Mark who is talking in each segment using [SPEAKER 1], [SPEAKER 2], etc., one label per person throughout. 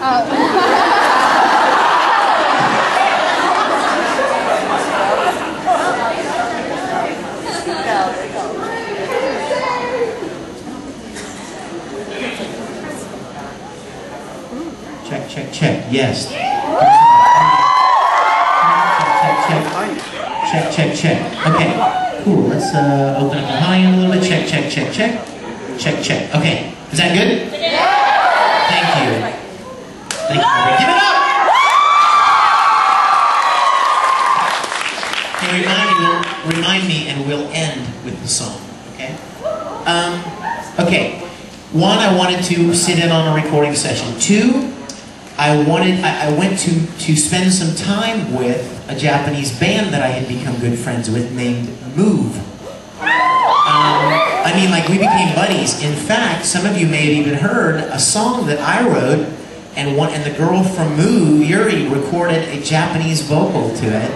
[SPEAKER 1] Check, check, check. Yes. Check, check, check. Okay, cool. Let's open up the volume a little bit. Check, check, check, check. Check, check. Okay. Is that good? Yeah. Thank you. Thank you. Give it up! Okay, remind me and we'll end with the song. Okay? Okay. One, I wanted to sit in on a recording session. Two, I went to spend some time with a Japanese band that I had become good friends with named Move. I mean, like, we became buddies. In fact, some of you may have even heard a song that I wrote, and the girl from Move, Yuri, recorded a Japanese vocal to it.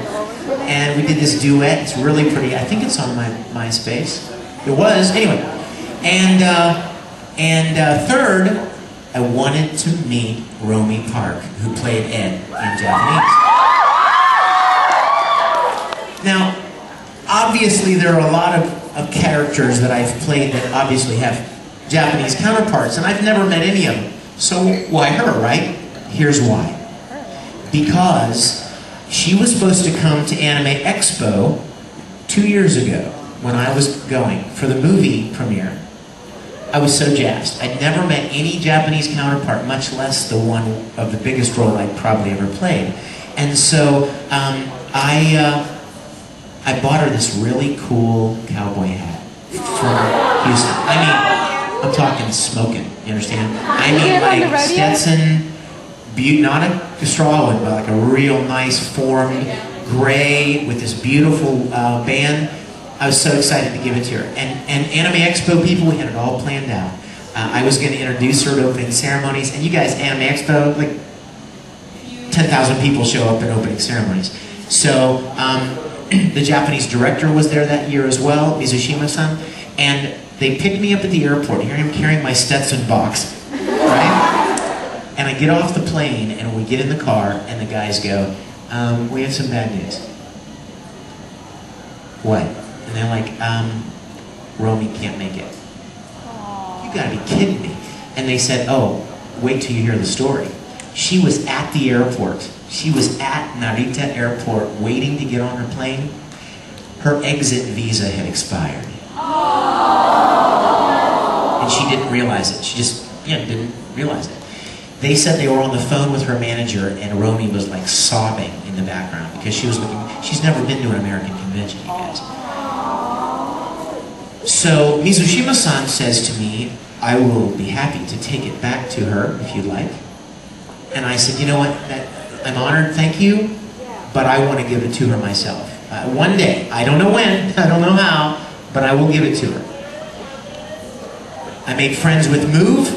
[SPEAKER 1] And we did this duet. It's really pretty. I think it's on my MySpace. It was. Anyway. And third, I wanted to meet Romy Park, who played Ed in Japanese. Now, obviously there are a lot of characters that I've played that obviously have Japanese counterparts, and I've never met any of them. So why her, right? Here's why. Because she was supposed to come to Anime Expo 2 years ago when I was going for the movie premiere. I was so jazzed. I'd never met any Japanese counterpart, much less the one of the biggest role I'd probably ever played. And so I bought her this really cool cowboy hat from Houston. I mean, I'm talking smoking, you understand? I mean, like Stetson, not a straw one, but like a real nice formed gray with this beautiful band. I was so excited to give it to her. And Anime Expo people, we had it all planned out. I was going to introduce her at opening ceremonies, and you guys, Anime Expo, like 10,000 people show up at opening ceremonies. So the Japanese director was there that year as well, Mizushima-san, and they picked me up at the airport. Here I am carrying my Stetson box, right? And I get off the plane, and we get in the car, and the guys go, we have some bad news. What? And they're like, Romy can't make it. You gotta be kidding me. And they said, oh, wait till you hear the story. She was at the airport. She was at Narita Airport waiting to get on her plane. Her exit visa had expired. And she didn't realize it. She just, didn't realize it. They said they were on the phone with her manager, and Romy was like sobbing in the background because she was looking, she's never been to an American convention, you guys. So Mizushima-san says to me, I will be happy to take it back to her if you'd like. And I said, you know what, I'm honored, thank you, but I want to give it to her myself. One day, I don't know when, I don't know how, but I will give it to her. I made friends with Move.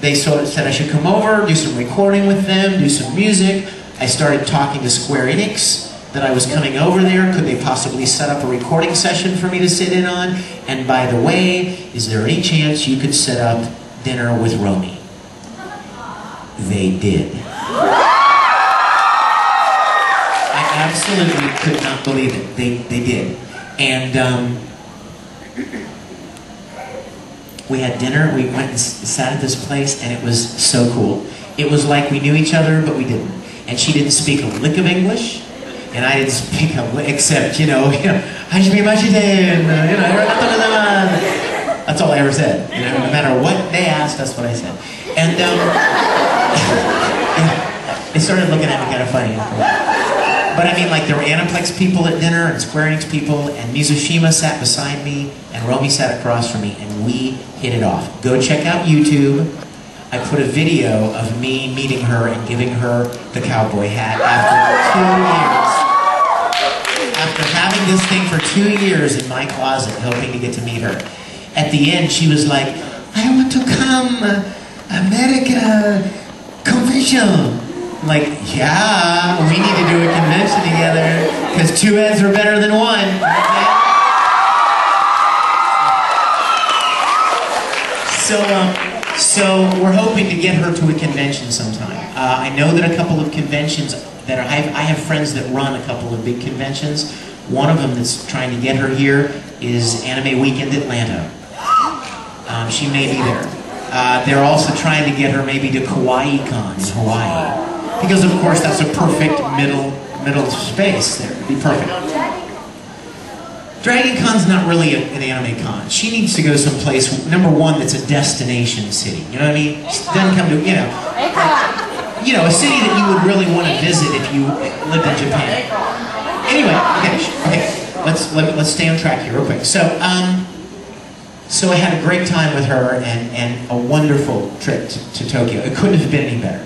[SPEAKER 1] They said I should come over, do some recording with them, do some music. I started talking to Square Enix that I was coming over there. Could they possibly set up a recording session for me to sit in on? And by the way, is there any chance you could set up dinner with Romy? They did. I absolutely could not believe it. They did. And we had dinner, we went and sat at this place, and it was so cool. It was like we knew each other, but we didn't. And she didn't speak a lick of English, and I didn't speak a lick, except, that's all I ever said. No matter what they asked, that's what I said. And they started looking at me kind of funny. But I mean, like, there were Aniplex people at dinner, and Square Enix people, and Mizushima sat beside me, and Romy sat across from me, and we hit it off. Go check out YouTube. I put a video of me meeting her and giving her the cowboy hat after 2 years. After having this thing for 2 years in my closet, hoping to get to meet her. At the end, she was like, I want to come, America convention. I'm like, yeah, we need to do a convention together, because 2 heads are better than one. So we're hoping to get her to a convention sometime. I know that a couple of conventions that I have friends that run a couple of big conventions. One of them that's trying to get her here is Anime Weekend Atlanta. She may be there. They're also trying to get her maybe to Kauai Con in Hawaii. Because of course that's a perfect middle space there. It'd be perfect. Dragon Con's not really an anime con. She needs to go someplace, number one, that's a destination city. You know what I mean? She doesn't come to, a city that you would really want to visit if you lived in Japan. Anyway, okay. Let's stay on track here real quick. So I had a great time with her and a wonderful trip to Tokyo. It couldn't have been any better.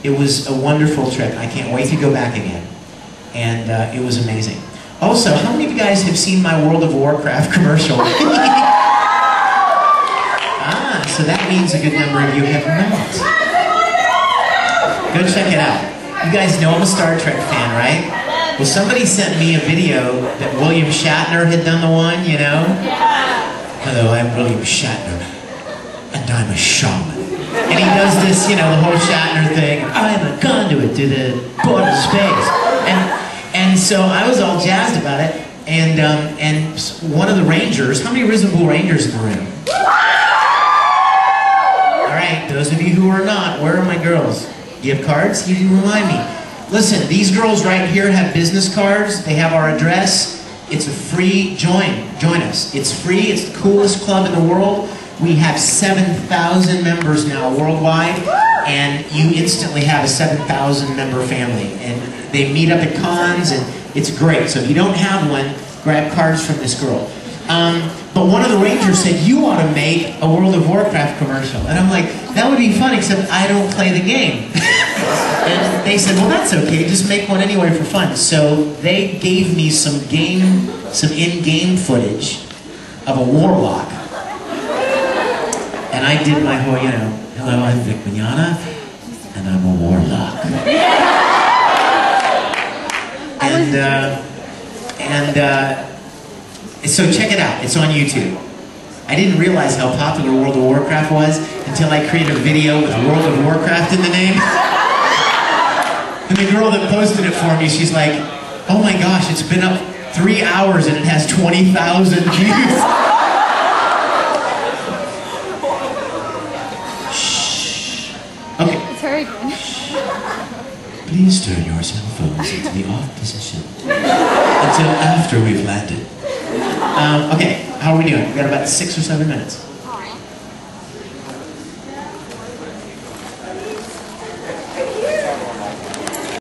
[SPEAKER 1] It was a wonderful trip. I can't wait to go back again. And it was amazing. Also, how many of you guys have seen my World of Warcraft commercial? So that means a good number of you have not. Go check it out. You guys know I'm a Star Trek fan, right? Well, somebody sent me a video that William Shatner had done the one, you know? Hello, I'm William Shatner, and I'm a shaman. And he does this, the whole Shatner thing. I'm a conduit to the port of space. And so I was all jazzed about it, and one of the Rangers, how many Risible Rangers in the room? All right, those of you who are not, where are my girls? You have cards? You can remind me. Listen, these girls right here have business cards. They have our address. It's a free join us. It's free. It's the coolest club in the world. We have 7,000 members now worldwide, and you instantly have a 7,000 member family. And they meet up at cons, and it's great. So if you don't have one, grab cards from this girl. But one of the Rangers said, you ought to make a World of Warcraft commercial. And I'm like, that would be fun, except I don't play the game. And they said, well, that's okay, just make one anyway for fun. So they gave me some in-game footage of a warlock. And I did my whole, hello, I'm Vic Mignogna, and I'm a warlock. So check it out, it's on YouTube. I didn't realize how popular World of Warcraft was until I created a video with World of Warcraft in the name. And the girl that posted it for me, she's like, oh my gosh, it's been up 3 hours and it has 20,000 views. Shh. Okay.
[SPEAKER 2] It's very good.
[SPEAKER 1] Please turn your cell phones into the off position until after we've landed. Okay, how are we doing? We've got about 6 or 7 minutes.